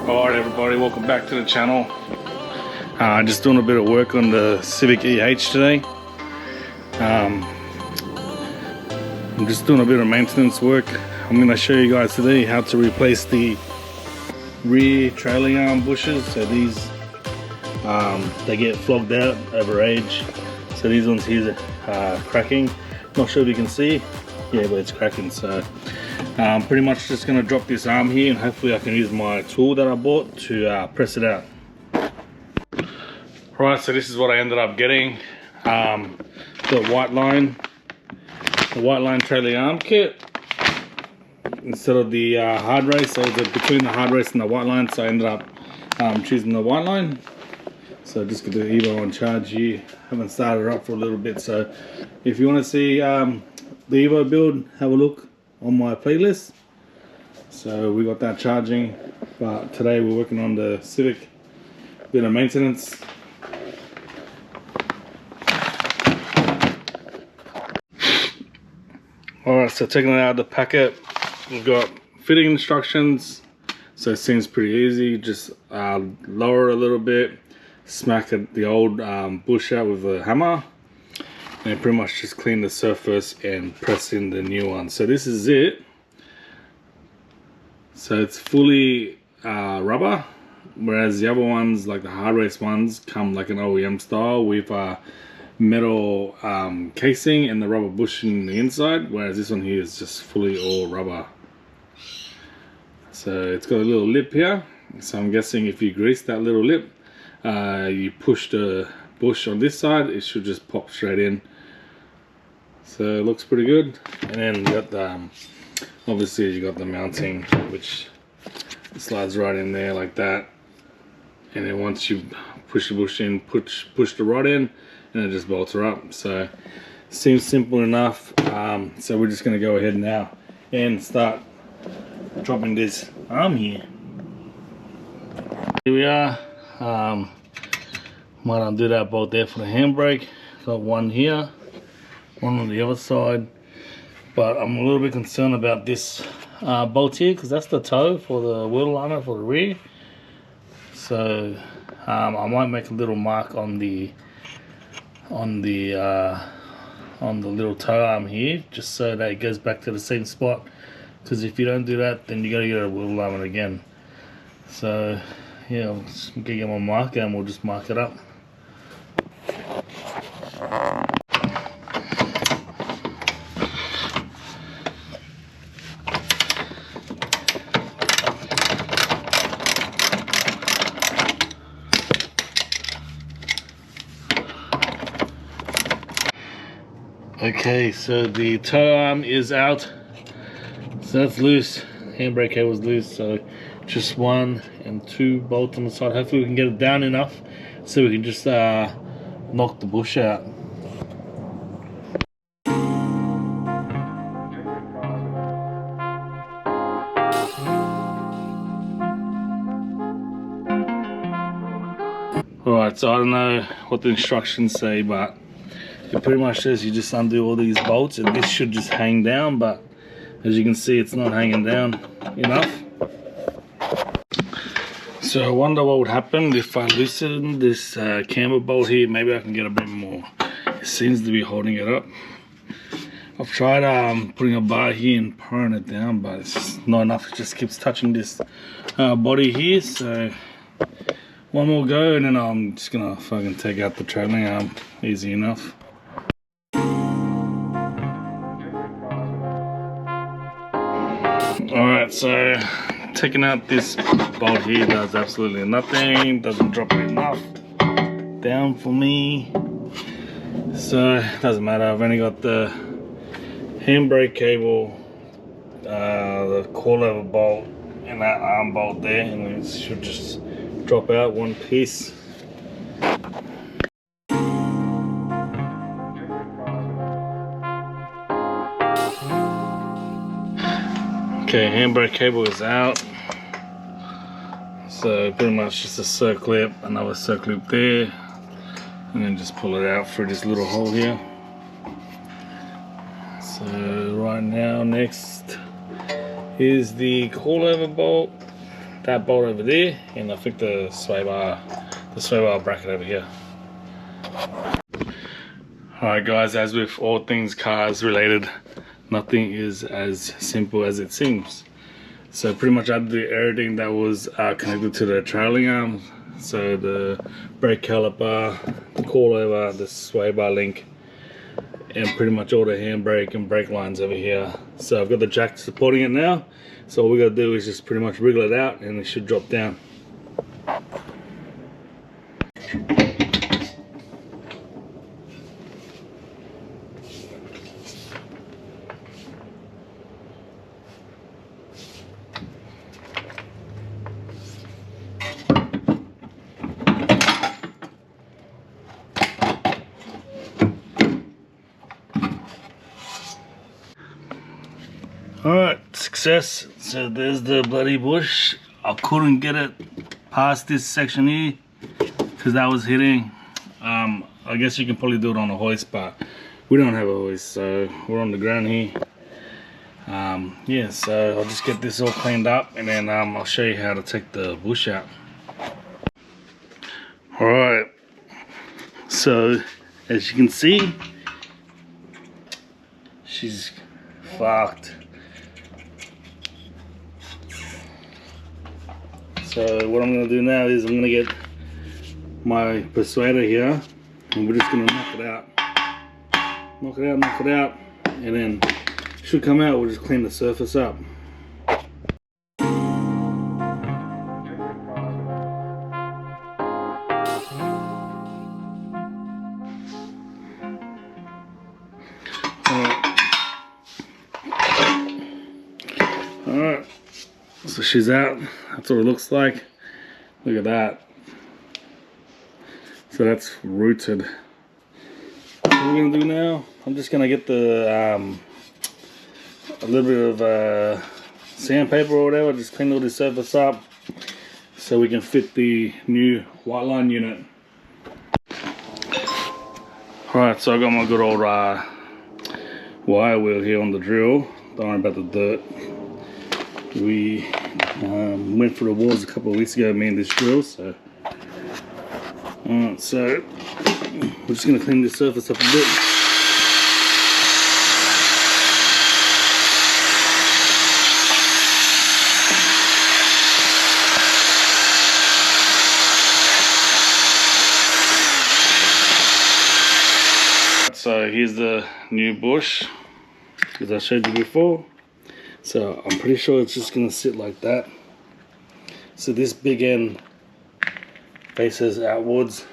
Alright everybody, welcome back to the channel. Just doing a bit of work on the Civic EH today. I'm just doing a bit of maintenance work. I'm going to show you guys today how to replace the rear trailing arm bushes. So these, they get flogged out over age. So these ones here are cracking. Not sure if you can see. Yeah, but it's cracking. So pretty much just going to drop this arm here and hopefully I can use my tool that I bought to press it out. Right, so this is what I ended up getting. The Whiteline trailing arm kit instead of the hard race. So between the hard race and the Whiteline, so I ended up choosing the Whiteline. So just got the Evo on charge here. Haven't started it up for a little bit, so if you want to see the Evo build, have a look on my playlist. So we got that charging, but today we're working on the Civic, bit of maintenance. Alright, so taking it out of the packet, we've got fitting instructions. So it seems pretty easy. Just lower it a little bit, smack the old bush out with a hammer, and pretty much just clean the surface and press in the new one. So this is it. So it's fully rubber, whereas the other ones, like the hard race ones, come like an OEM style with metal casing and the rubber bushing in the inside, whereas this one here is just fully all rubber. So it's got a little lip here, so I'm guessing if you grease that little lip, you push the bush on this side, it should just pop straight in. So it looks pretty good. And then you got the obviously you got the mounting, which slides right in there like that, and then once you push the bush in, push the rod in, and it just bolts her up. So seems simple enough. So we're just going to go ahead now and start dropping this arm here. Here we are. Might undo that bolt there for the handbrake. Got one here, one on the other side, but I'm a little bit concerned about this bolt here, because that's the toe for the wheel liner for the rear. So I might make a little mark on the little toe arm here, just so that it goes back to the same spot, because if you don't do that, then you got to get a wheel alignment again. So yeah, I'm just gonna get my marker and we'll just mark it up. Okay, so the toe arm is out, so that's loose. Handbrake cable's loose, so just 1 and 2 bolts on the side. Hopefully we can get it down enough so we can just knock the bush out. Alright, so I don't know what the instructions say, but it pretty much says you just undo all these bolts and this should just hang down, but as you can see, it's not hanging down enough. So I wonder what would happen if I loosen this camber bolt here. Maybe I can get a bit more. It seems to be holding it up. I've tried putting a bar here and powering it down, but it's not enough. It just keeps touching this body here. So one more go and then I'm just gonna fucking take out the trailing arm. Easy enough. Alright, so taking out this bolt here does absolutely nothing, doesn't drop it enough down for me, so it doesn't matter. I've only got the handbrake cable, the coilover bolt and that arm bolt there, and it should just drop out one piece. Okay, handbrake cable is out. So pretty much just a circlip, another circlip there, and then just pull it out through this little hole here. So right now, next is the coilover bolt. that bolt over there, and I think the sway bar bracket over here. Alright guys, as with all things cars related, nothing is as simple as it seems. So pretty much I did everything that was connected to the trailing arm. So the brake caliper, the coilover, the sway bar link, and pretty much all the handbrake and brake lines over here. So I've got the jack supporting it now. So all we gotta do is just pretty much wriggle it out and it should drop down. Alright, success. So there's the bloody bush. I couldn't get it past this section here because that was hitting. I guess you can probably do it on a hoist, but we don't have a hoist, so we're on the ground here. Yeah, so I'll just get this all cleaned up and then I'll show you how to take the bush out. Alright, so as you can see, she's fucked. So what I'm going to do now is I'm going to get my persuader here and we're just going to knock it out. Knock it out, and then it should come out. We'll just clean the surface up. Alright, so she's out. That's what it looks like. Look at that. So that's rooted. What we're gonna do now, I'm just gonna get the a little bit of sandpaper or whatever, just clean all this surface up so we can fit the new Whiteline unit. Alright, so I got my good old wire wheel here on the drill. Don't worry about the dirt. We went for the walls a couple of weeks ago, me and this drill. So alright, so we're just going to clean the surface up a bit. So here's the new bush, as I showed you before. So I'm pretty sure it's just going to sit like that. So this big end faces outwards.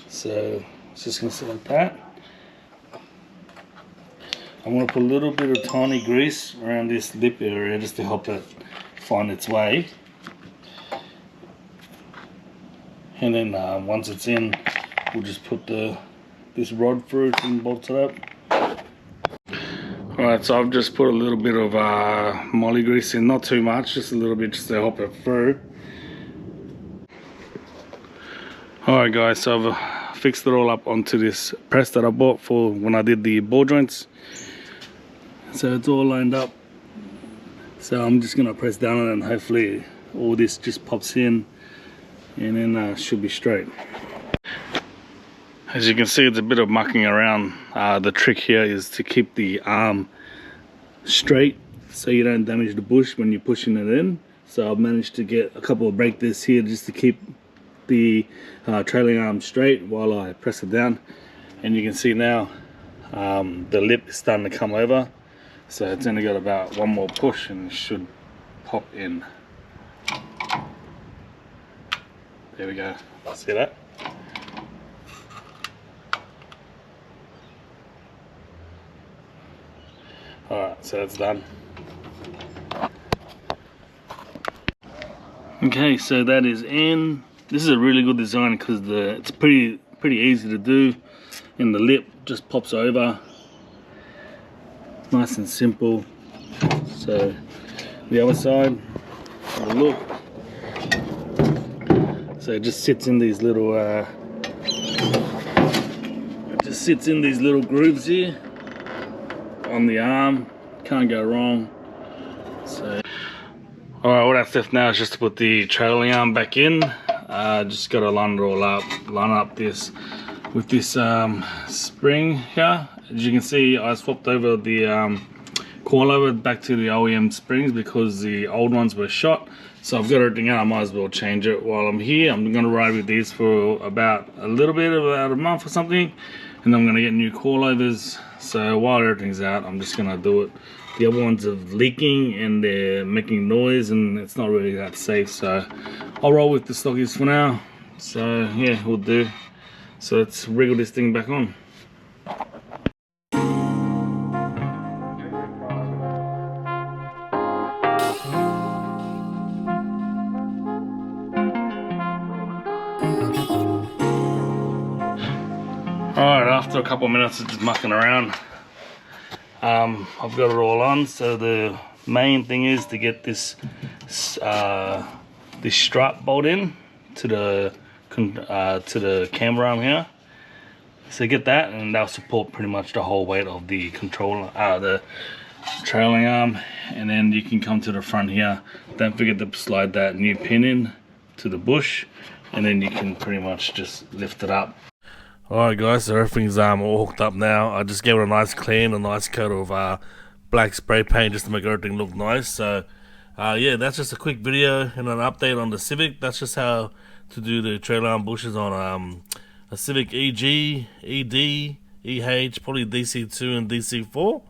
So it's just going to sit like that. I'm going to put a little bit of tiny grease around this lip area just to help it find its way. And then once it's in, we'll just put this rod through and bolt it up. Alright, so I've just put a little bit of molly grease in, not too much, just a little bit just to help it through. Alright guys, so I've fixed it all up onto this press that I bought for when I did the ball joints. So it's all lined up. So I'm just going to press down on it and hopefully all this just pops in and then should be straight. As you can see, it's a bit of mucking around. The trick here is to keep the arm straight so you don't damage the bush when you're pushing it in. So I've managed to get a couple of brake discs here just to keep the trailing arm straight while I press it down. And you can see now the lip is starting to come over. So it's only got about one more push and it should pop in. There we go. See that? Alright, so that's done. Okay, so that is in. This is a really good design because it's pretty easy to do, and the lip just pops over. Nice and simple. So the other side, have a look. So it just sits in these little grooves here on the arm. Can't go wrong. So Alright, all that's left now is just to put the trailing arm back in. Just got to line it all up, line up this with this spring here. As you can see, I swapped over the coilover back to the OEM springs because the old ones were shot. So I've got everything out, I might as well change it while I'm here. I'm going to ride with these for about a month or something, and then I'm going to get new coilovers. So while everything's out, I'm just going to do it. The other ones are leaking and they're making noise and it's not really that safe, so I'll roll with the stockies for now. So yeah, we'll do. So let's wriggle this thing back on. Alright, after a couple of minutes of just mucking around, I've got it all on. So the main thing is to get this this strut bolt in to the camber arm here. So get that, and that'll support pretty much the whole weight of the controller, the trailing arm. And then you can come to the front here. Don't forget to slide that new pin in to the bush, and then you can pretty much just lift it up. Alright guys, so everything's all hooked up now. I just gave it a nice clean, a nice coat of black spray paint just to make everything look nice. So yeah, that's just a quick video and an update on the Civic. That's just how to do the trailer arm bushes on a Civic EG, ED, EH, probably DC2 and DC4.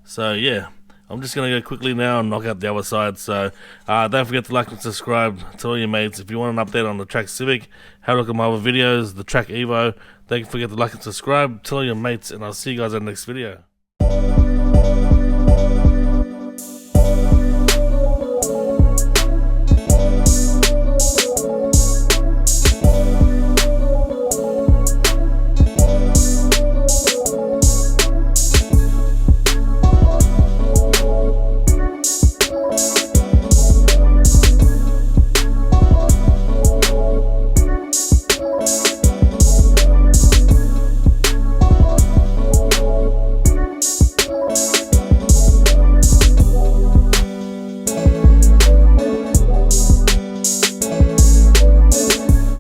So yeah, I'm just going to go quickly now and knock out the other side. So don't forget to like and subscribe. Tell your mates if you want an update on the Track Civic. Have a look at my other videos, the Track Evo. Don't forget to like and subscribe. Tell your mates, and I'll see you guys in the next video.